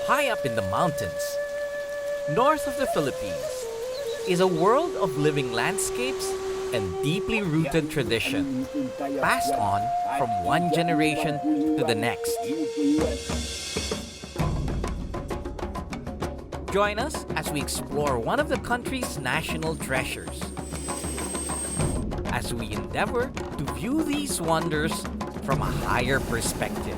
high up in the mountains, north of the Philippines, is a world of living landscapes and deeply rooted tradition, passed on from one generation to the next. Join us as we explore one of the country's national treasures, as we endeavor to view these wonders from a higher perspective.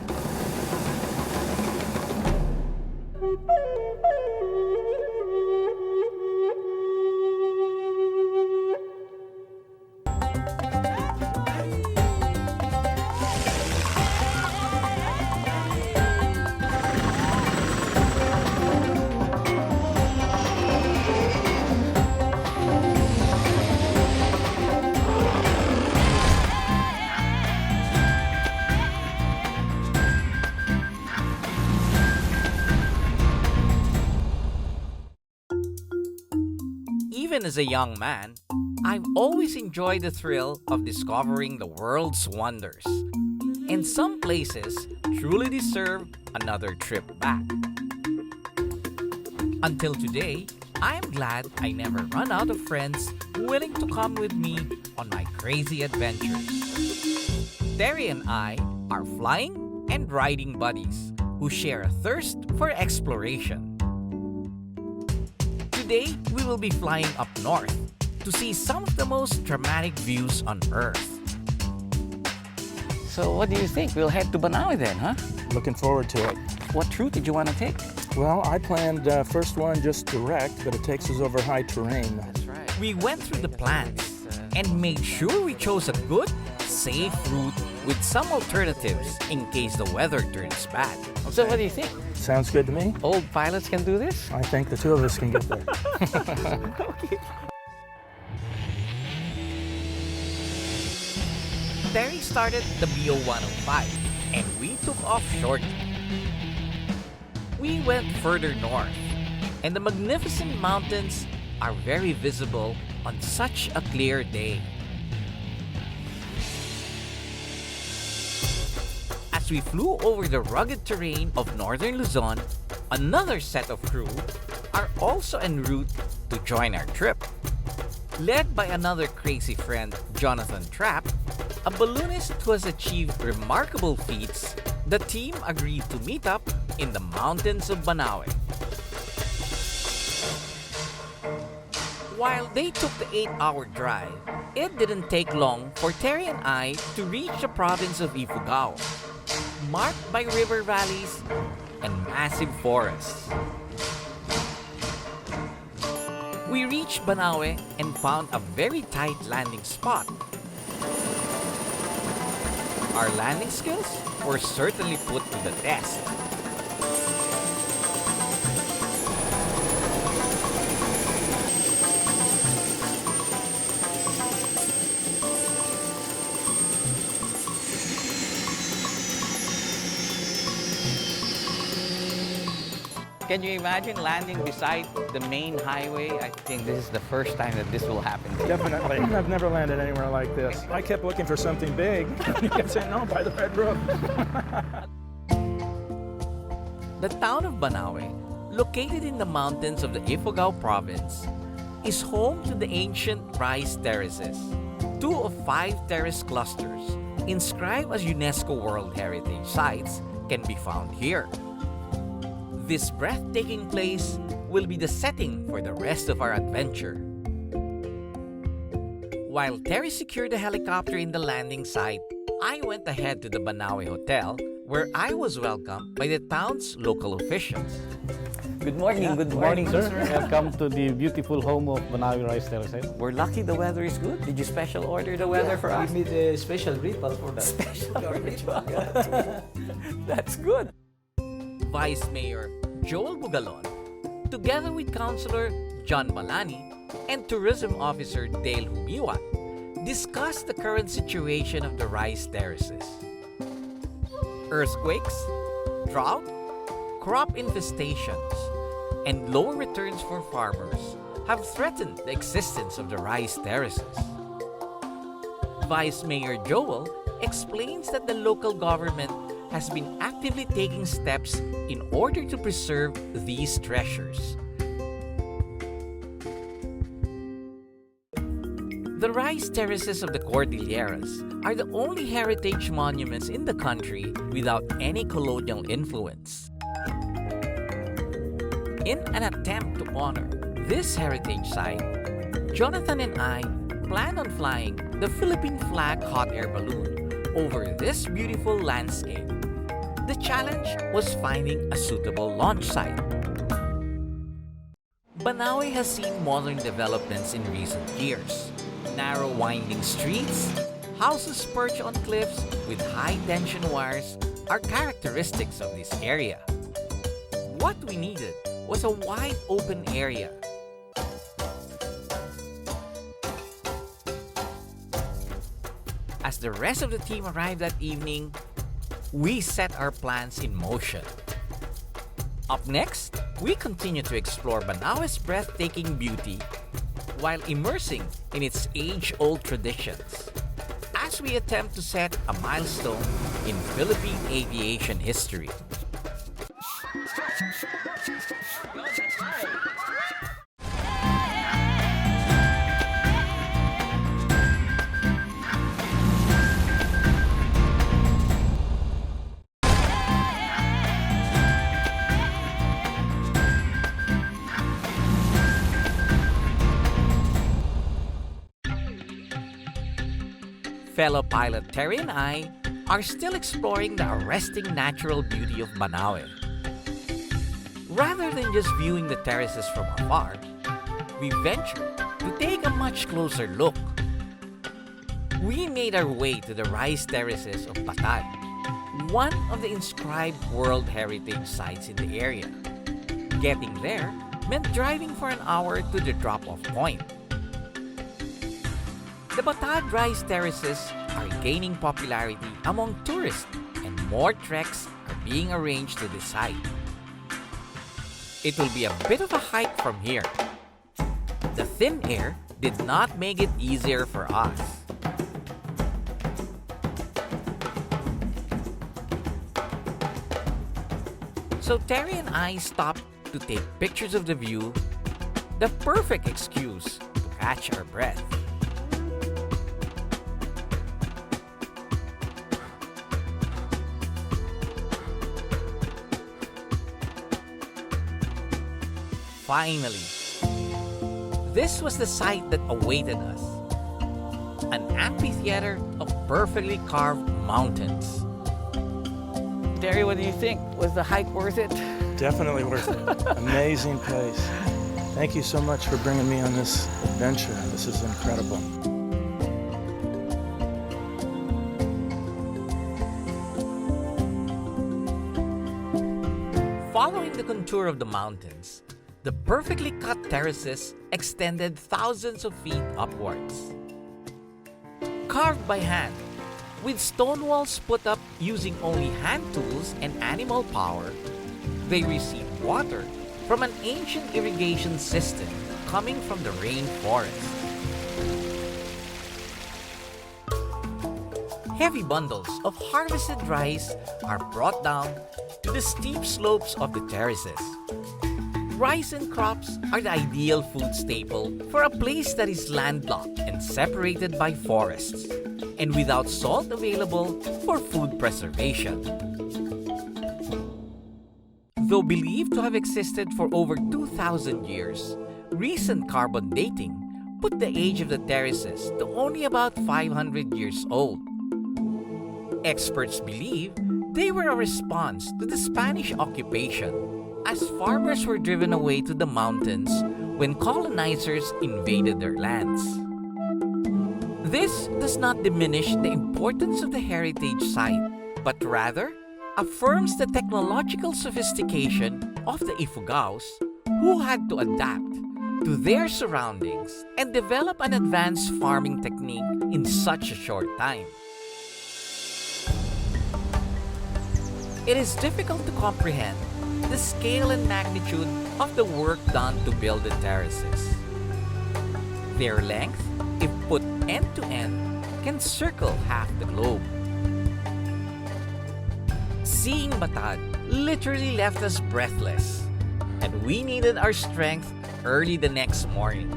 Even as a young man, I've always enjoyed the thrill of discovering the world's wonders. And some places truly deserve another trip back. Until today, I'm glad I never run out of friends willing to come with me on my crazy adventures. Terry and I are flying and riding buddies who share a thirst for exploration. Today, we will be flying up north to see some of the most dramatic views on Earth. So what do you think? We'll head to Banaue then, huh? Looking forward to it. What route did you want to take? Well, I planned first one just direct, but it takes us over high terrain. That's right. We went through the plans and made sure we chose a good, safe route with some alternatives in case the weather turns bad. Okay. So what do you think? Sounds good to me. Old pilots can do this? I think the two of us can get there. Okay. Terry started the BO-105 and we took off shortly. We went further north and the magnificent mountains are very visible on such a clear day. As we flew over the rugged terrain of northern Luzon, another set of crew are also en route to join our trip. Led by another crazy friend, Jonathan Trappe, a balloonist who has achieved remarkable feats, the team agreed to meet up in the mountains of Banaue. While they took the 8-hour drive, it didn't take long for Terry and I to reach the province of Ifugao, marked by river valleys and massive forests. We reached Banaue and found a very tight landing spot. Our landing skills were certainly put to the test. Can you imagine landing beside the main highway? I think this is the first time that this will happen. Definitely. I've never landed anywhere like this. I kept looking for something big. You kept saying, no, by the red roof. The town of Banaue, located in the mountains of the Ifugao province, is home to the ancient rice terraces, 2 of 5 terrace clusters, inscribed as UNESCO World Heritage Sites, can be found here. This breathtaking place will be the setting for the rest of our adventure. While Terry secured the helicopter in the landing site, I went ahead to the Banaue Hotel, where I was welcomed by the town's local officials. Good morning, Yeah. good morning, sir. Welcome to the beautiful home of Banaue Rice Terraces. We're lucky the weather is good. Did you special order the weather for us? We made a special ritual for that. Special ritual. That's good. Vice Mayor Joel Bugalon, together with Councilor John Balani and Tourism Officer Dale Humiwa, discussed the current situation of the rice terraces. Earthquakes, drought, crop infestations, and low returns for farmers have threatened the existence of the rice terraces. Vice Mayor Joel explains that the local government has been actively taking steps in order to preserve these treasures. The rice terraces of the Cordilleras are the only heritage monuments in the country without any colonial influence. In an attempt to honor this heritage site, Jonathan and I plan on flying the Philippine flag hot air balloon over this beautiful landscape. The challenge was finding a suitable launch site. Banaue has seen modern developments in recent years. Narrow winding streets, houses perched on cliffs with high-tension wires are characteristics of this area. What we needed was a wide open area. As the rest of the team arrived that evening, we set our plans in motion. Up next, we continue to explore Banaue's breathtaking beauty while immersing in its age-old traditions as we attempt to set a milestone in Philippine aviation history. Fellow pilot Terry and I are still exploring the arresting natural beauty of Banaue. Rather than just viewing the terraces from afar, we ventured to take a much closer look. We made our way to the rice terraces of Batad, one of the inscribed World Heritage Sites in the area. Getting there meant driving for an hour to the drop-off point. The Batad rice terraces are gaining popularity among tourists and more treks are being arranged to the site. It will be a bit of a hike from here. The thin air did not make it easier for us. So Terry and I stopped to take pictures of the view, the perfect excuse to catch our breath. Finally, this was the site that awaited us. An amphitheater of perfectly carved mountains. Terry, what do you think? Was the hike worth it? Definitely worth it. Amazing place. Thank you so much for bringing me on this adventure. This is incredible. Following the contour of the mountains, the perfectly cut terraces extended thousands of feet upwards. Carved by hand, with stone walls put up using only hand tools and animal power, they receive water from an ancient irrigation system coming from the rainforest. Heavy bundles of harvested rice are brought down to the steep slopes of the terraces. Rice and crops are the ideal food staple for a place that is landlocked and separated by forests, and without salt available for food preservation. Though believed to have existed for over 2,000 years, recent carbon dating put the age of the terraces to only about 500 years old. Experts believe they were a response to the Spanish occupation, as farmers were driven away to the mountains when colonizers invaded their lands. This does not diminish the importance of the heritage site, but rather affirms the technological sophistication of the Ifugaos, who had to adapt to their surroundings and develop an advanced farming technique in such a short time. It is difficult to comprehend the scale and magnitude of the work done to build the terraces. Their length, if put end to end, can circle half the globe. Seeing Batad literally left us breathless, and we needed our strength early the next morning.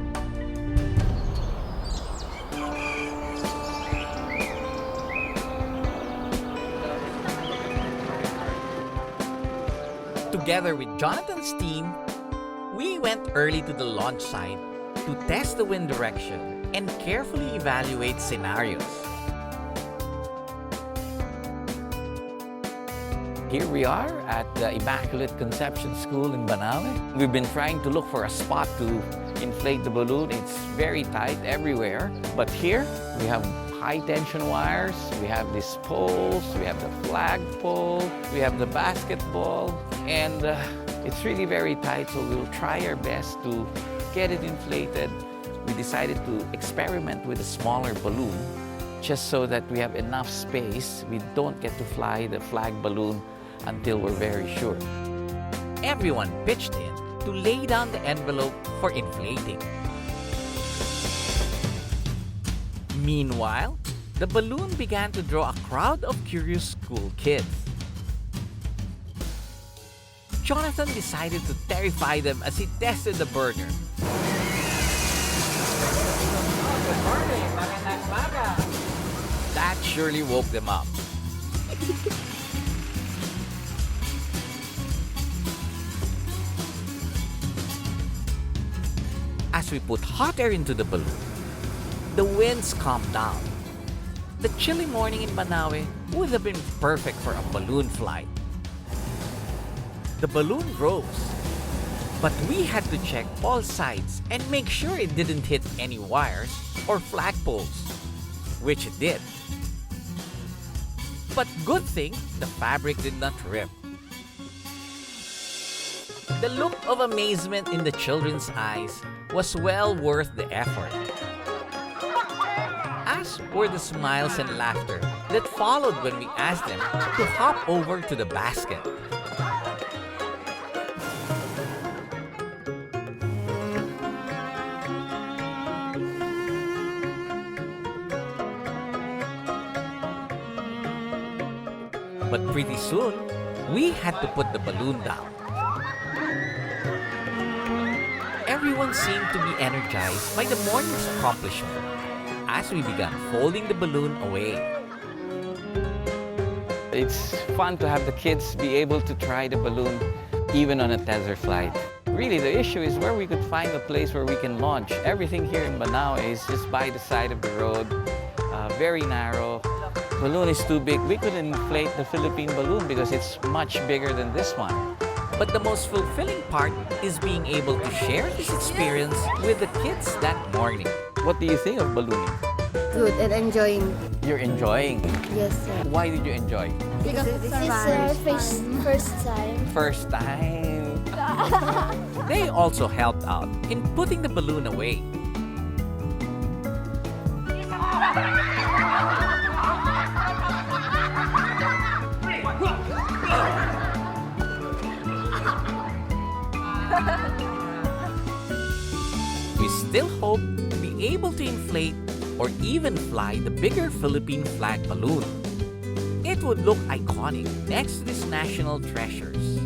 Together with Jonathan's team, we went early to the launch site to test the wind direction and carefully evaluate scenarios. Here we are at the Immaculate Conception School in Banaue. We've been trying to look for a spot to inflate the balloon. It's very tight everywhere. But here we have high tension wires, we have these poles, we have the flagpole, we have the basketball, and it's really very tight, so we'll try our best to get it inflated. We decided to experiment with a smaller balloon just so that we have enough space. We don't get to fly the flag balloon until we're very sure. Everyone pitched in to lay down the envelope for inflating. Meanwhile, the balloon began to draw a crowd of curious school kids. Jonathan decided to terrify them as he tested the burner. That surely woke them up. As we put hot air into the balloon, the winds calmed down. The chilly morning in Banaue would have been perfect for a balloon flight. The balloon rose, but we had to check all sides and make sure it didn't hit any wires or flagpoles, which it did. But good thing the fabric did not rip. The look of amazement in the children's eyes was well worth the effort, as were the smiles and laughter that followed when we asked them to hop over to the basket. But pretty soon, we had to put the balloon down. Everyone seemed to be energized by the morning's accomplishment as we began folding the balloon away. It's fun to have the kids be able to try the balloon even on a tether flight. Really, the issue is where we could find a place where we can launch. Everything here in Banaue is just by the side of the road, very narrow. Balloon is too big. We couldn't inflate the Philippine balloon because it's much bigger than this one. But the most fulfilling part is being able to share this experience with the kids that morning. What do you think of ballooning? Good and enjoying. You're enjoying. Yes, sir. Why did you enjoy? Because this is our first time. First time. They also helped out in putting the balloon away. We still hope to be able to inflate or even fly the bigger Philippine flag balloon. It would look iconic next to these national treasures.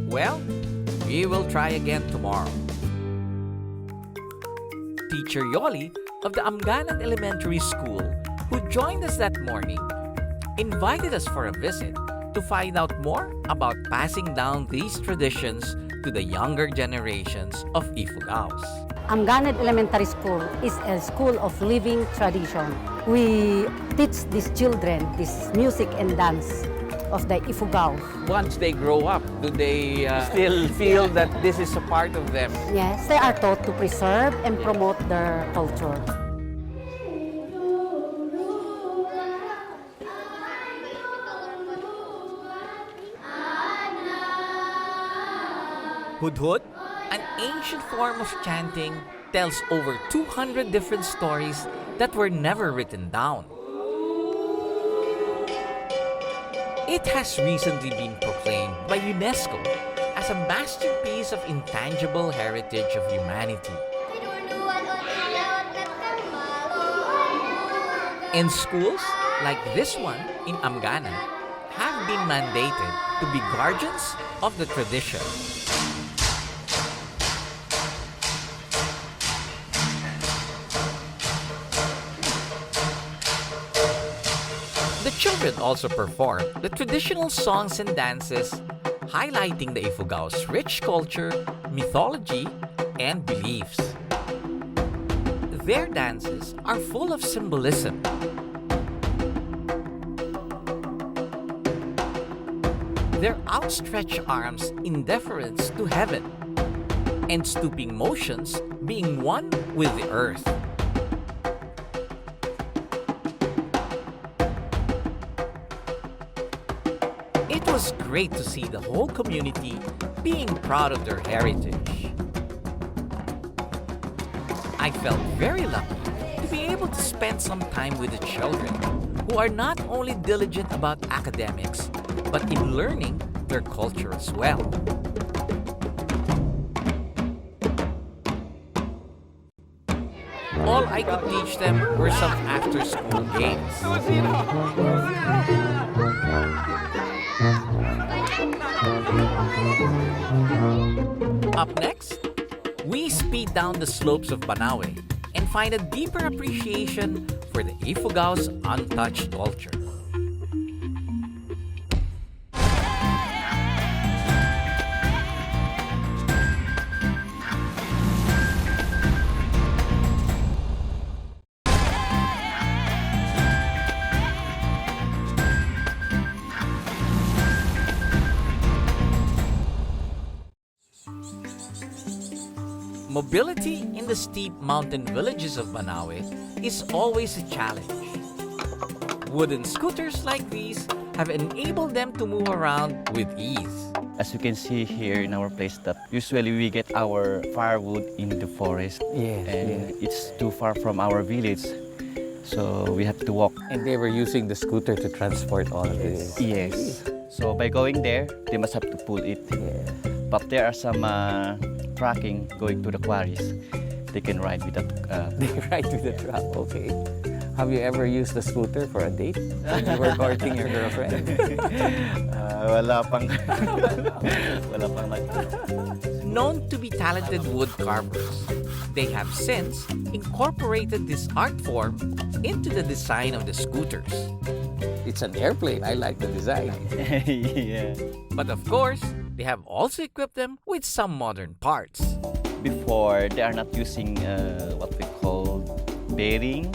Well, we will try again tomorrow. Teacher Yoli of the Amganan Elementary School, who joined us that morning, invited us for a visit to find out more about passing down these traditions to the younger generations of Ifugaos. Amganan Elementary School is a school of living tradition. We teach these children this music and dance of the Ifugao. Once they grow up, do they still feel that this is a part of them? Yes, they are taught to preserve and promote their culture. Hudhud, an ancient form of chanting, tells over 200 different stories that were never written down. It has recently been proclaimed by UNESCO as a masterpiece of intangible heritage of humanity. And schools like this one in Amganan have been mandated to be guardians of the tradition. The children also perform the traditional songs and dances, highlighting the Ifugao's rich culture, mythology, and beliefs. Their dances are full of symbolism. Their outstretched arms in deference to heaven, and stooping motions being one with the earth. It was great to see the whole community being proud of their heritage. I felt very lucky to be able to spend some time with the children, who are not only diligent about academics, but in learning their culture as well. All I could teach them were some after-school games. Up next, we speed down the slopes of Banaue and find a deeper appreciation for the Ifugao's untouched culture. Mobility in the steep mountain villages of Banaue is always a challenge. Wooden scooters like these have enabled them to move around with ease. As you can see here in our place, that usually we get our firewood in the forest, and it's too far from our village, so we have to walk. And they were using the scooter to transport all of this. Yes. So by going there, they must have to pull it. But there are some tracking going to the quarries. They can ride with that. They ride with the truck, okay. Have you ever used the scooter for a date when you were courting your girlfriend? Wala pang Known to be talented wood carvers, they have since incorporated this art form into the design of the scooters. It's an airplane. I like the design. Yeah. But of course, they have also equipped them with some modern parts. Before, they are not using what we call bearing.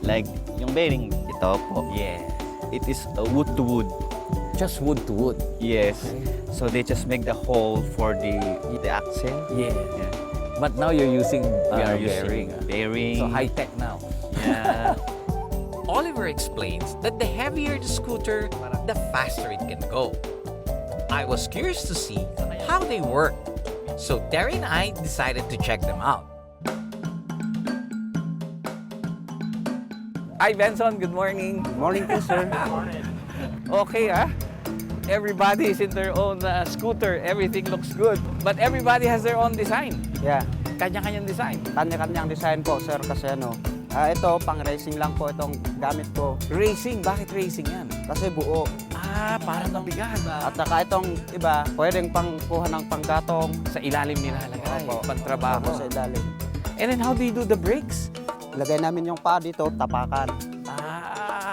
Like yung bearing, ito po. Yeah. It is wood to wood. Just wood to wood. Yes. So they just make the hole for the axle. Yeah. Yeah. But now you're using We are bearing. using bearing. So high-tech now. Yeah. Oliver explains that the heavier the scooter, the faster it can go. I was curious to see how they work, so Terry and I decided to check them out. Hi, Benson. Good morning. Morning po, sir. Okay, everybody is in their own scooter. Everything looks good. But everybody has their own design. Yeah, Kanya-kanyang design. kanya-kanyang design po, sir, kasi ito, pang racing lang po itong gamit ko. Racing. Bakit racing yan? Kasi buo. Parang mabigat. At saka itong iba, pwedeng pangkuha ng panggatong. Sa ilalim nilalagay. Opo. Pantrabaho. Tapos sa ilalim. And then how do you do the brakes? Lagay namin yung paa dito, tapakan.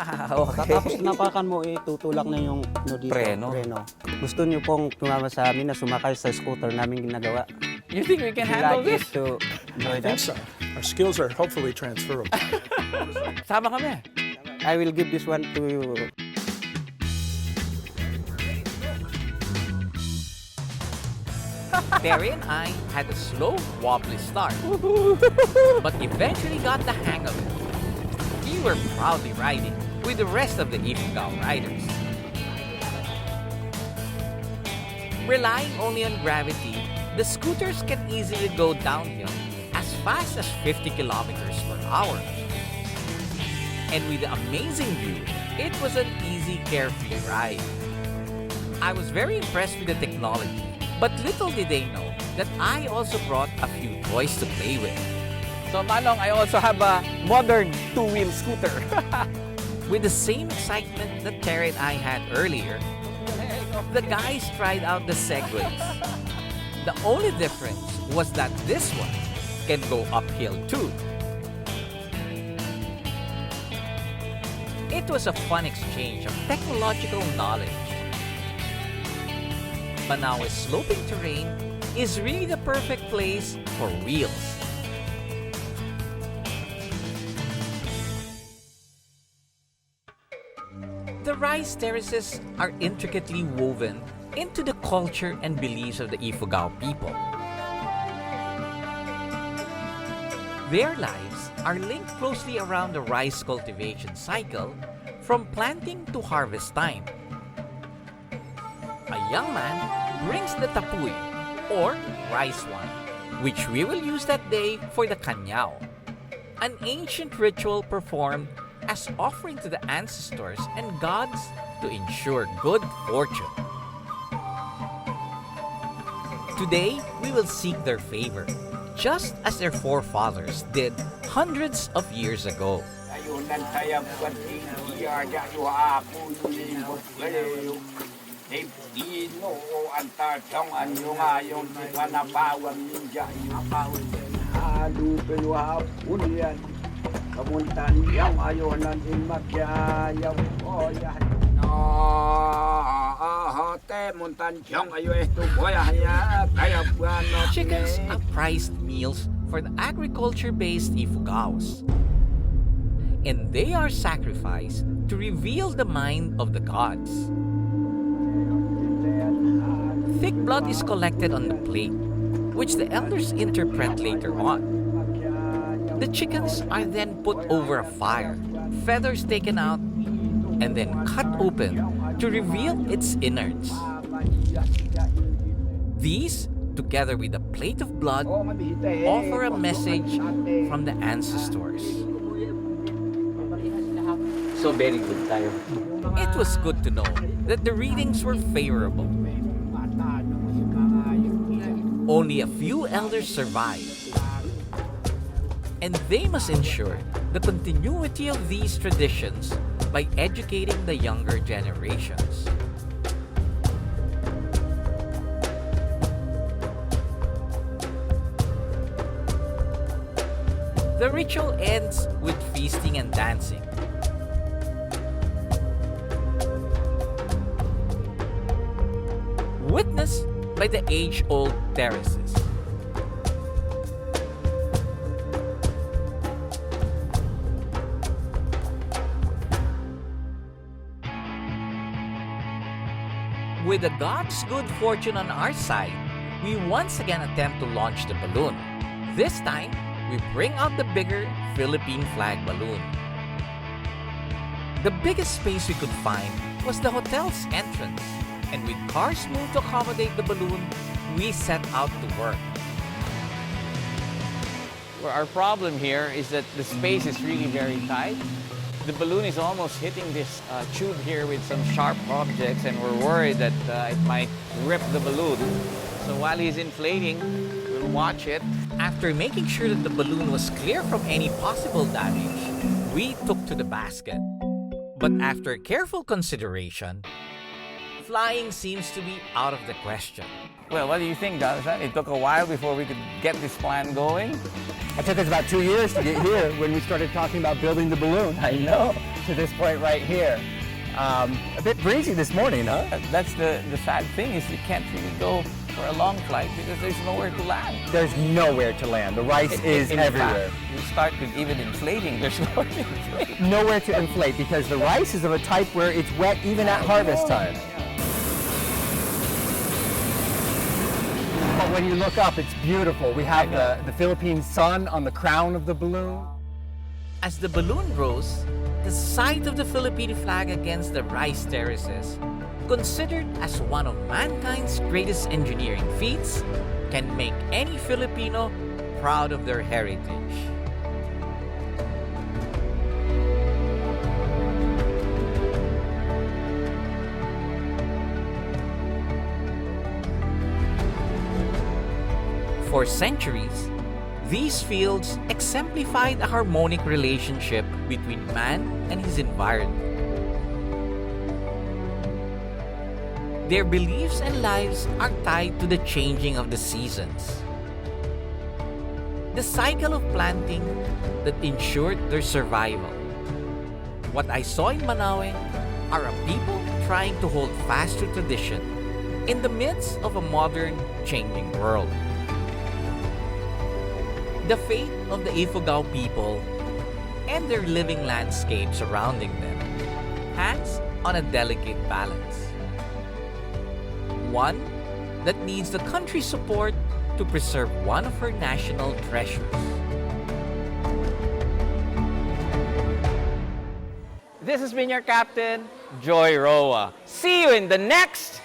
Okay. Tapos napakan mo, tutulak na yung dito. Preno. Gusto niyo pong tumama sa amin na sumakay sa scooter namin ginagawa. You think we can You handle like this? it to enjoy I think that? so. Our skills are hopefully transferable. Sama kami. I will give this one to you. Terry and I had a slow, wobbly start, but eventually got the hang of it. We were proudly riding with the rest of the Ifugao riders. Relying only on gravity, the scooters can easily go downhill as fast as 50 kilometers per hour. And with the amazing view, it was an easy, carefree ride. I was very impressed with the technology, but little did they know that I also brought a few toys to play with. So Manong, I also have a modern two-wheel scooter. With the same excitement that Tara and I had earlier, the guys tried out the Segways. The only difference was that this one can go uphill too. It was a fun exchange of technological knowledge. Banaue's sloping terrain is really the perfect place for wheels. The rice terraces are intricately woven into the culture and beliefs of the Ifugao people. Their lives are linked closely around the rice cultivation cycle from planting to harvest time. A young man brings the tapuy, or rice wine, which we will use that day for the kanyao, an ancient ritual performed as offering to the ancestors and gods to ensure good fortune. Today, we will seek their favor, just as their forefathers did hundreds of years ago. Chickens are prized meals for the agriculture-based Ifugaos, and they are sacrificed to reveal the mind of the gods. Thick blood is collected on the plate, which the elders interpret later on. The chickens are then put over a fire, feathers taken out, and then cut open to reveal its innards. These, together with a plate of blood, offer a message from the ancestors. So very good tayo. It was good to know that the readings were favorable. Only a few elders survived, and they must ensure the continuity of these traditions by educating the younger generations. The ritual ends with feasting and dancing. Witnessed by the age-old terraces. With the gods' good fortune on our side, we once again attempt to launch the balloon. This time, we bring out the bigger Philippine flag balloon. The biggest space we could find was the hotel's entrance, and with cars moved to accommodate the balloon, we set out to work. Well, our problem here is that the space is really very tight. The balloon is almost hitting this tube here with some sharp objects, and we're worried that it might rip the balloon. So while he's inflating, we'll watch it. After making sure that the balloon was clear from any possible damage, we took to the basket. But after careful consideration, flying seems to be out of the question. Well, what do you think, Jonathan? It took a while before we could get this plan going. It took us about 2 years to get here when we started talking about building the balloon. I know. To this point right here. A bit breezy this morning, huh? That's the sad thing is we can't really go for a long flight because there's nowhere to land. There's nowhere to land. The rice is In everywhere. fact, you start with even inflating. There's nowhere to inflate. Nowhere to inflate because the rice is of a type where it's wet even at harvest time. But when you look up, it's beautiful. We have the Philippine sun on the crown of the balloon. As the balloon grows, the sight of the Philippine flag against the rice terraces, considered as one of mankind's greatest engineering feats, can make any Filipino proud of their heritage. For centuries, These fields exemplified a harmonic relationship between man and his environment. Their beliefs and lives are tied to the changing of the seasons. The cycle of planting that ensured their survival. What I saw in Banaue are a people trying to hold fast to tradition in the midst of a modern, changing world. The fate of the Ifugao people and their living landscape surrounding them hangs on a delicate balance. One that needs the country's support to preserve one of her national treasures. This has been your captain, Joy Roa. See you in the next